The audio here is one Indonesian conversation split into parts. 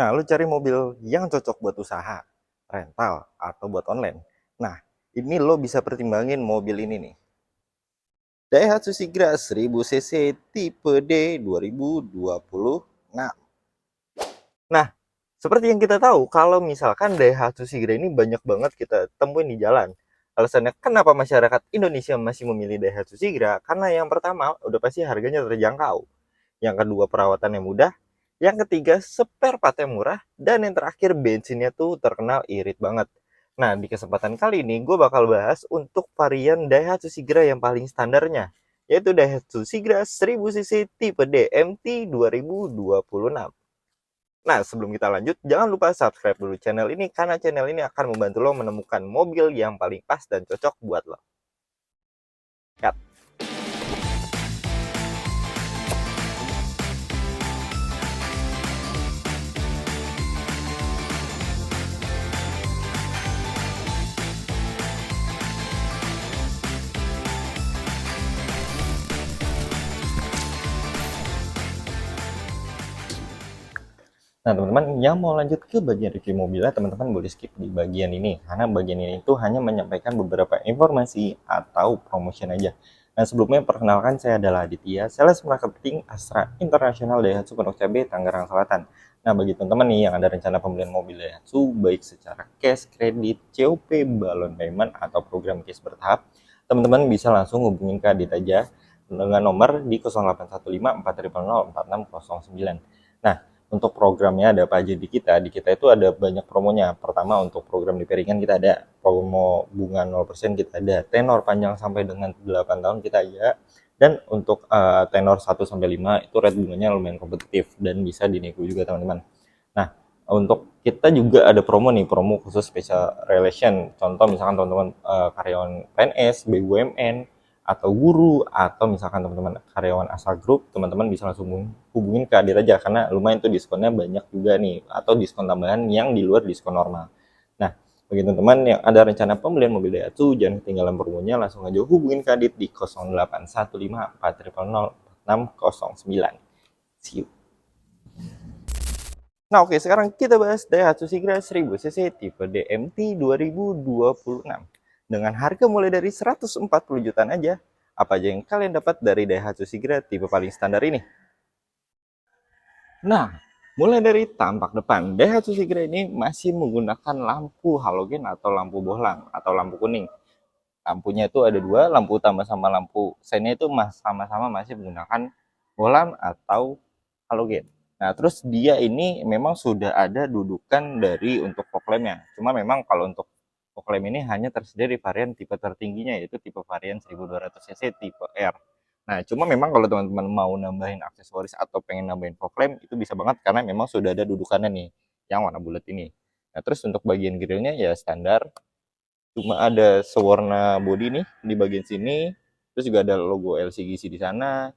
Nah, lu cari mobil yang cocok buat usaha, rental, atau buat online. Nah, ini lo bisa pertimbangin mobil ini nih. Daihatsu Sigra 1000 cc tipe D 2026. Nah, seperti yang kita tahu, kalau misalkan Daihatsu Sigra ini banyak banget kita temuin di jalan. Alasannya kenapa masyarakat Indonesia masih memilih Daihatsu Sigra? Karena yang pertama, udah pasti harganya terjangkau. Yang kedua, perawatannya mudah. Yang ketiga, spare partnya murah. Dan yang terakhir, bensinnya tuh terkenal irit banget. Nah, di kesempatan kali ini gue bakal bahas untuk varian Daihatsu Sigra yang paling standarnya, yaitu Daihatsu Sigra 1000 cc tipe D MT 2026. Nah, sebelum kita lanjut, jangan lupa subscribe dulu channel ini, karena channel ini akan membantu lo menemukan mobil yang paling pas dan cocok buat lo. Cut. Nah, teman-teman yang mau lanjut ke bagian review mobilnya, teman-teman boleh skip di bagian ini, karena bagian ini itu hanya menyampaikan beberapa informasi atau promotion aja. Nah, sebelumnya perkenalkan, saya adalah Aditya, sales marketing Astra International Daihatsu Pondok Cabe, Tangerang Selatan. Nah, bagi teman-teman nih yang ada rencana pembelian mobil Daihatsu, baik secara cash, kredit, COP, balon payment, atau program cash bertahap, teman-teman bisa langsung hubungin ke Adit aja dengan nomor di 0815 400 4609. Nah, untuk programnya ada apa aja di kita? Di kita itu ada banyak promonya. Pertama, untuk program DP ringan kita ada promo bunga 0%, kita ada tenor panjang sampai dengan 8 tahun kita ada. Dan untuk tenor 1 sampai 5 itu rate bunganya lumayan kompetitif dan bisa dinego juga, teman-teman. Nah, untuk kita juga ada promo nih, promo khusus special relation. Contoh misalkan teman-teman karyawan PNS, BUMN, atau guru, atau misalkan teman-teman karyawan asal grup, teman-teman bisa langsung hubungin ke Adit aja, karena lumayan tuh diskonnya banyak juga nih, atau diskon tambahan yang di luar diskon normal. Nah, bagi teman-teman yang ada rencana pembelian mobil Daihatsu, jangan ketinggalan promonya, langsung aja hubungin ke Adit di 0815 400 4609. See you. Nah, oke, sekarang kita bahas Daihatsu Sigra 1000 cc tipe DMT 2026. Dengan harga mulai dari 140 jutaan aja. Apa aja yang kalian dapat dari Daihatsu Sigra tipe paling standar ini? Nah, mulai dari tampak depan, Daihatsu Sigra ini masih menggunakan lampu halogen atau lampu bohlam atau lampu kuning. Lampunya itu ada dua, lampu utama sama lampu seinnya itu sama-sama masih menggunakan bohlam atau halogen. Nah, terus dia ini memang sudah ada dudukan dari untuk fog lampnya. Cuma memang kalau untuk fog lamp ini hanya tersedia di varian tipe tertingginya, yaitu tipe varian 1200 cc tipe R. Nah, cuma memang kalau teman-teman mau nambahin aksesoris atau pengen nambahin fog lamp, itu bisa banget karena memang sudah ada dudukannya nih, yang warna bulat ini. Nah, terus untuk bagian grillnya ya standar, cuma ada sewarna body nih di bagian sini, terus juga ada logo LCGC di sana.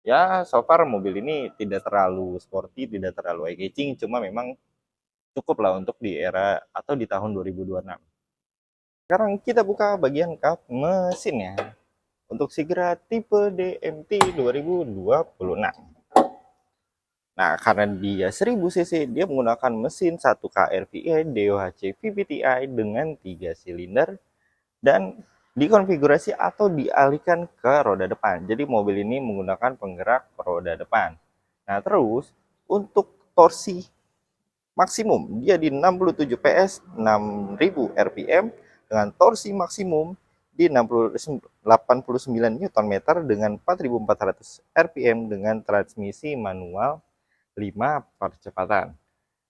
Ya, so far mobil ini tidak terlalu sporty, tidak terlalu eye-catching, cuma memang cukup lah untuk di era atau di tahun 2026. Sekarang kita buka bagian kap mesinnya untuk Sigra tipe DMT 2026. Nah, karena dia 1000 cc, dia menggunakan mesin 1K RVE DOHC VVTi dengan 3 silinder dan dikonfigurasi atau dialihkan ke roda depan. Jadi mobil ini menggunakan penggerak roda depan. Nah, terus untuk torsi maksimum dia di 67 PS, 6000 rpm dengan torsi maksimum di 89 Nm dengan 4400 rpm dengan transmisi manual 5 percepatan.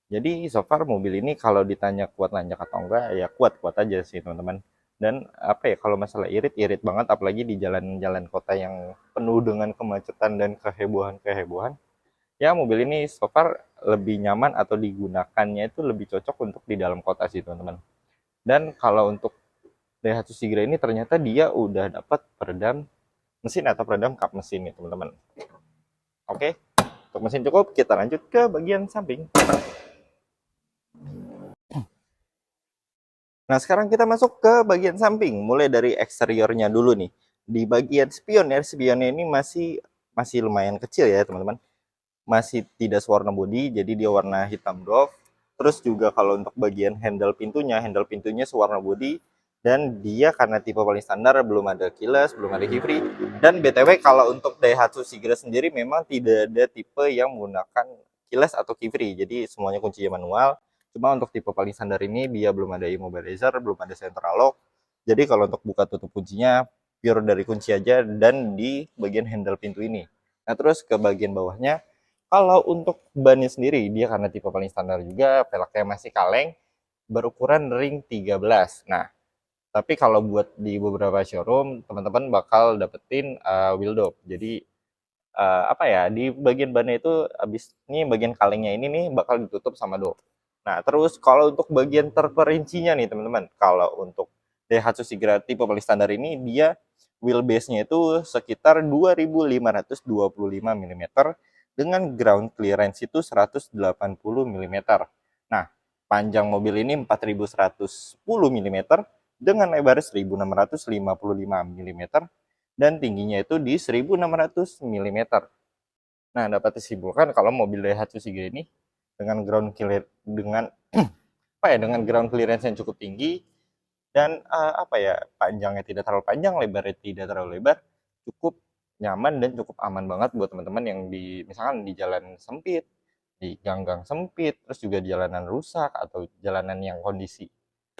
Jadi so far mobil ini kalau ditanya kuat nanjak atau enggak, ya kuat-kuat aja sih, teman-teman. Dan apa ya, kalau masalah irit banget, apalagi di jalan-jalan kota yang penuh dengan kemacetan dan kehebohan-kehebohan. Ya, mobil ini so far lebih nyaman atau digunakannya itu lebih cocok untuk di dalam kota sih, teman-teman. Dan kalau untuk Daihatsu Sigra ini ternyata dia udah dapat peredam mesin atau peredam kap mesin nih, teman-teman. Oke, untuk mesin cukup, kita lanjut ke bagian samping. Nah, sekarang kita masuk ke bagian samping, mulai dari eksteriornya dulu nih. Di bagian spion ya, spionnya ini masih lumayan kecil ya, teman-teman. masih tidak sewarna body, jadi dia warna hitam doff. Terus juga kalau untuk bagian handle pintunya sewarna body, dan dia karena tipe paling standar belum ada keyless, belum ada key free. Dan BTW kalau untuk Daihatsu Sigra sendiri memang tidak ada tipe yang menggunakan keyless atau key free, jadi semuanya kuncinya manual. Cuma untuk tipe paling standar ini dia belum ada immobilizer, belum ada central lock. Jadi kalau untuk buka tutup kuncinya pure dari kunci aja dan di bagian handle pintu ini. Nah, terus ke bagian bawahnya, kalau untuk bannya sendiri, dia karena tipe paling standar juga, peleknya masih kaleng, berukuran ring 13. Nah, tapi kalau buat di beberapa showroom, teman-teman bakal dapetin wheel dop. Jadi, apa ya, di bagian bannya itu, abis ini bagian kalengnya ini nih bakal ditutup sama dop. Nah, terus kalau untuk bagian terperincinya nih teman-teman, kalau untuk Daihatsu Sigra tipe paling standar ini, dia wheelbase-nya itu sekitar 2525 mm dengan ground clearance itu 180 mm. Nah, panjang mobil ini 4110 mm dengan lebar 1655 mm dan tingginya itu di 1600 mm. Nah, dapat disimpulkan kalau mobil Daihatsu Sigra ini dengan ground clear dengan apa ya, dengan ground clearance yang cukup tinggi dan apa ya, panjangnya tidak terlalu panjang, lebarnya tidak terlalu lebar, cukup nyaman dan cukup aman banget buat teman-teman yang di misalkan di jalan sempit, di gang-gang sempit, terus juga di jalanan rusak atau jalanan yang kondisi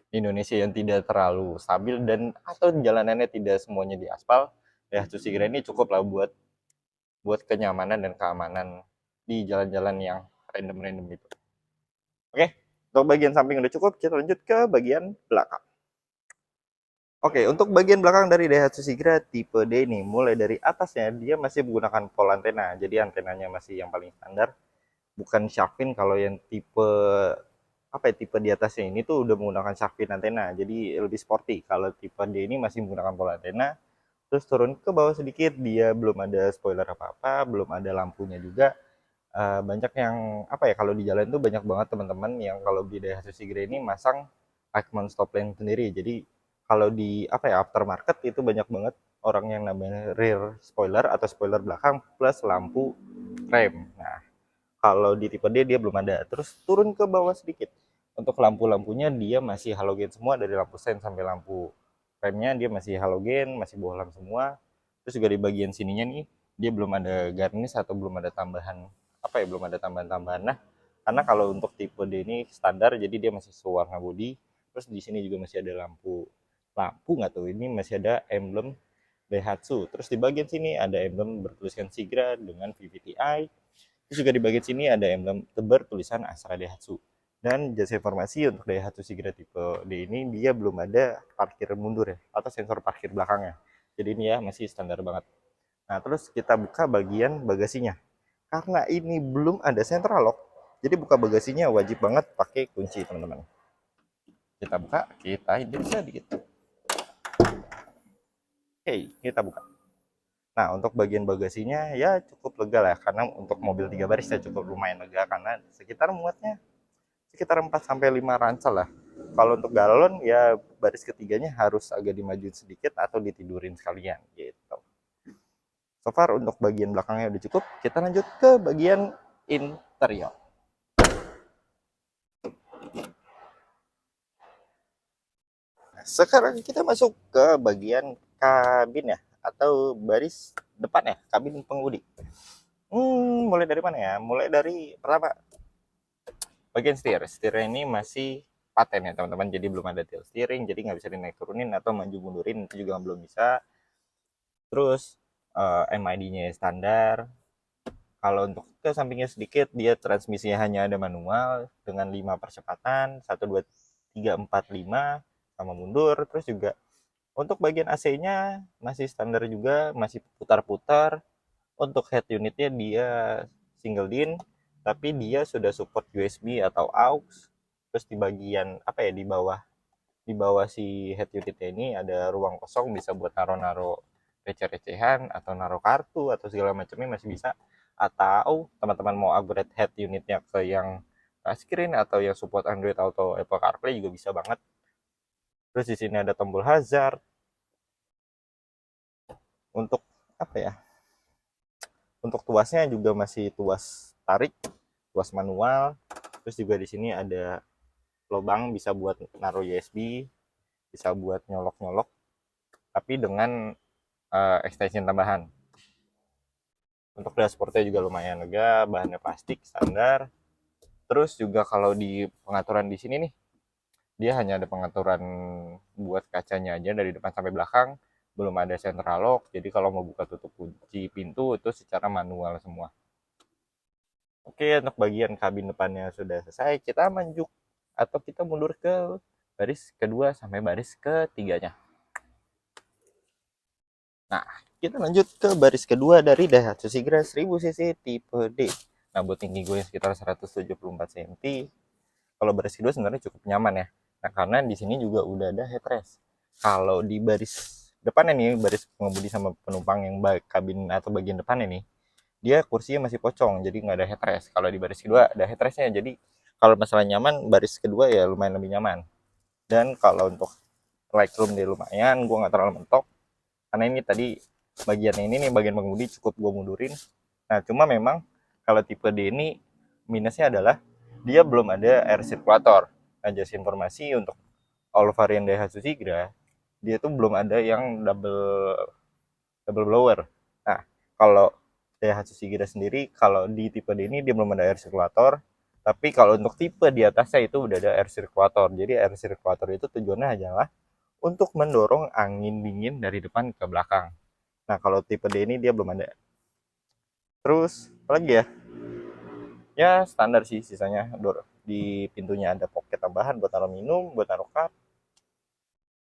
di Indonesia yang tidak terlalu stabil dan atau jalanannya tidak semuanya di aspal. Ya, Susigra ini cukup lah buat buat kenyamanan dan keamanan di jalan-jalan yang random-random itu. Oke, untuk bagian samping udah cukup, kita lanjut ke bagian belakang. Oke, untuk bagian belakang dari Daihatsu Sigra tipe D ini, mulai dari atasnya dia masih menggunakan pole antena, jadi antenanya masih yang paling standar, bukan shark fin. Kalau yang tipe apa ya, tipe di atasnya ini tuh udah menggunakan shark fin antena, jadi lebih sporty. Kalau tipe D ini masih menggunakan pole antena. Terus turun ke bawah sedikit, dia belum ada spoiler apa-apa, belum ada lampunya juga. Banyak yang apa ya, kalau di jalan tuh banyak banget teman-teman yang kalau di Daihatsu Sigra ini masang Aikman stop lamp sendiri. Jadi kalau di apa ya, aftermarket itu banyak banget orang yang namanya rear spoiler atau spoiler belakang plus lampu rem. Nah, kalau di tipe D dia belum ada. Terus turun ke bawah sedikit. Untuk lampu-lampunya dia masih halogen semua, dari lampu sen sampai lampu remnya dia masih halogen, masih bohlam semua. Terus juga di bagian sininya nih dia belum ada garnish atau belum ada tambahan apa ya, belum ada tambahan-tambahan. Nah, karena kalau untuk tipe D ini standar, jadi dia masih sewarna body. Terus di sini juga masih ada lampu lampu nggak tahu ini masih ada emblem Daihatsu. Terus di bagian sini ada emblem bertuliskan Sigra dengan VVTi. Terus juga di bagian sini ada emblem bertulisan Astra Daihatsu. Dan jasa informasi untuk Daihatsu Sigra tipe D ini dia belum ada parkir mundur ya, atau sensor parkir belakangnya. Jadi ini ya masih standar banget. Nah, terus kita buka bagian bagasinya. Karena ini belum ada central lock, jadi buka bagasinya wajib banget pakai kunci, teman-teman. Kita buka, kita intip sedikit. Oke, kita buka. Nah, untuk bagian bagasinya ya cukup lega lah, karena untuk mobil 3 baris ya cukup lumayan lega, karena sekitar muatnya sekitar 4 sampai 5 ransel lah. Kalau untuk galon ya baris ketiganya harus agak dimajuin sedikit atau ditidurin sekalian gitu. So far untuk bagian belakangnya udah cukup, kita lanjut ke bagian interior. Nah, sekarang kita masuk ke bagian kabin ya, atau baris depan ya, kabin pengemudi. Mulai dari mana ya? Mulai dari pertama, bagian setir. Setirnya ini masih paten ya teman-teman, jadi belum ada tilt steering, jadi nggak bisa dinaik turunin atau maju mundurin, itu juga belum bisa. Terus MID-nya standar. Kalau untuk ke sampingnya sedikit, dia transmisinya hanya ada manual dengan 5 percepatan, 1, 2, 3, 4, 5 sama mundur. Terus juga untuk bagian AC-nya masih standar juga, masih putar-putar. Untuk head unitnya dia single din, tapi dia sudah support USB atau aux. Terus di bagian apa ya, di bawah si head unitnya ini ada ruang kosong, bisa buat naro-naro receh-recehan atau naro kartu atau segala macamnya masih bisa. Atau teman-teman mau upgrade head unitnya ke yang touchscreen atau yang support Android Auto, Apple CarPlay juga bisa banget. Terus di sini ada tombol hazard. Untuk apa ya, untuk tuasnya juga masih tuas tarik, tuas manual. Terus juga di sini ada lubang bisa buat naruh USB, bisa buat nyolok-nyolok, tapi dengan extension tambahan. Untuk dashboardnya juga lumayan lega, bahannya plastik standar. Terus juga kalau di pengaturan di sini nih, dia hanya ada pengaturan buat kacanya aja dari depan sampai belakang, belum ada central lock. Jadi kalau mau buka tutup kunci pintu itu secara manual semua. Oke, untuk bagian kabin depannya sudah selesai. Kita maju atau kita mundur ke baris kedua sampai baris ketiganya. Nah, kita lanjut ke baris kedua dari Daihatsu Sigra 1000 cc tipe D. Nah, buat tinggi gue sekitar 174 cm. Kalau baris kedua sebenarnya cukup nyaman ya. Nah, karena di sini juga udah ada headrest. Kalau di baris depannya nih, baris pengemudi sama penumpang yang kabin atau bagian depannya nih, dia kursinya masih pocong, jadi nggak ada headrest. Kalau di baris kedua ada headrestnya, jadi kalau masalah nyaman, baris kedua ya lumayan lebih nyaman. Dan kalau untuk legroom dia lumayan, gue nggak terlalu mentok, karena ini tadi bagian ini nih, bagian pengemudi cukup gue mundurin. Nah, cuma memang kalau tipe D ini minusnya adalah dia belum ada air circulator. Nah, jadi informasi untuk all varian Daihatsu Sigra, dia tuh belum ada yang double blower. Nah, kalau Daihatsu Sigra sendiri, kalau di tipe D ini dia belum ada air circulator, tapi kalau untuk tipe di atasnya itu udah ada air circulator. Jadi air circulator itu tujuannya adalah untuk mendorong angin dingin dari depan ke belakang. Nah, kalau tipe D ini dia belum ada. Terus, apa lagi ya? Ya, standar sih sisanya. Di pintunya ada pocket tambahan buat taruh minum, buat taruh cup.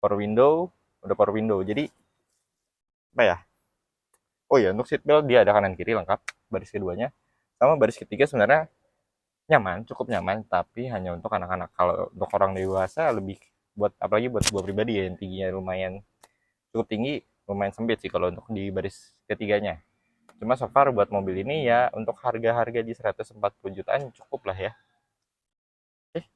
Power window, udah power window. Jadi, apa ya? Oh ya, untuk seat belt dia ada kanan kiri lengkap, baris keduanya. Sama baris ketiga sebenarnya nyaman, cukup nyaman, tapi hanya untuk anak-anak. Kalau untuk orang dewasa lebih buat, apalagi buat gua pribadi ya, yang tingginya lumayan cukup tinggi, lumayan sempit sih kalau untuk di baris ketiganya. Cuma so far buat mobil ini ya untuk harga-harga di 140 jutaan cukup lah ya. Oke.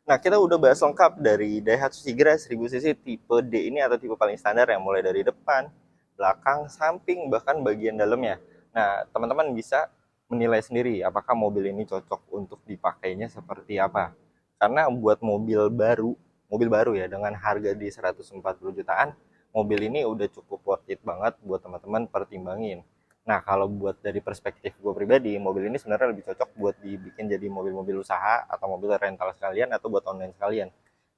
Nah, kita udah bahas lengkap dari Daihatsu Sigra 1000 cc tipe D ini atau tipe paling standar yang mulai dari depan, belakang, samping, bahkan bagian dalamnya. Nah, teman-teman bisa menilai sendiri apakah mobil ini cocok untuk dipakainya seperti apa. Karena buat mobil baru ya dengan harga di 140 jutaan, mobil ini udah cukup worth it banget buat teman-teman pertimbangin. Nah, kalau buat dari perspektif gue pribadi, mobil ini sebenarnya lebih cocok buat dibikin jadi mobil-mobil usaha atau mobil rental sekalian atau buat online sekalian.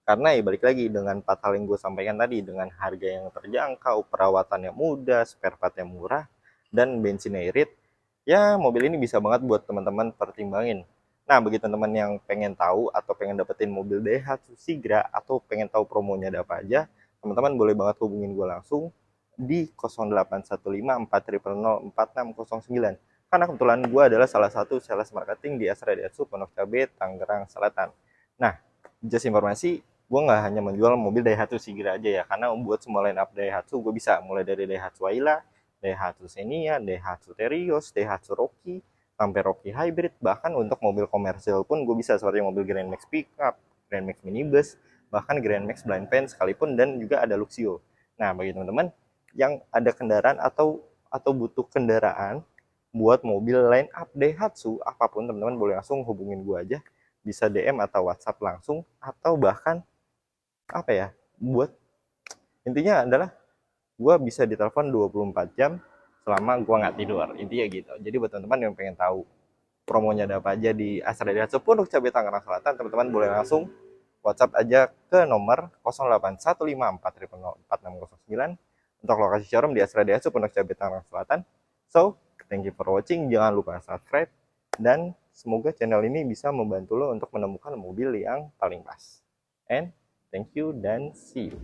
Karena ya balik lagi dengan 4 hal yang gue sampaikan tadi, dengan harga yang terjangkau, perawatan yang mudah, spare part yang murah, dan bensinnya irit, ya mobil ini bisa banget buat teman-teman pertimbangin. Nah, bagi teman-teman yang pengen tahu atau pengen dapetin mobil Daihatsu Sigra atau pengen tahu promonya ada apa aja, teman-teman boleh banget hubungin gue langsung di 0815-4004-609. Karena kebetulan gue adalah salah satu sales marketing di Astra Daihatsu Pondok Cabe, Tangerang Selatan. Nah, just informasi, gue nggak hanya menjual mobil Daihatsu Sigra aja ya, karena buat semua line up Daihatsu gue bisa, mulai dari Daihatsu Ayla, Daihatsu Xenia, Daihatsu Terios, Daihatsu Rocky, sampai Rocky Hybrid, bahkan untuk mobil komersial pun gue bisa, seperti mobil Grand Max Pickup, Grand Max Minibus, bahkan Grand Max Blind Van sekalipun, dan juga ada Luxio. Nah, bagi teman-teman yang ada kendaraan atau butuh kendaraan buat mobil line up Daihatsu apapun, teman-teman boleh langsung hubungin gue aja, bisa DM atau WhatsApp langsung, atau bahkan apa ya, buat intinya adalah gue bisa ditelepon 24 jam selama gue nggak tidur, intinya gitu. Jadi buat teman-teman yang pengen tahu promonya ada apa aja di Astra Daihatsu Pondok Cabe Tangerang Selatan, teman-teman boleh langsung WhatsApp aja ke nomor 081540040609 untuk lokasi showroom di Astra Daihatsu Pondok Cabe Tangerang Selatan. So, thank you for watching. Jangan lupa subscribe dan semoga channel ini bisa membantu lo untuk menemukan mobil yang paling pas. And thank you dan see you.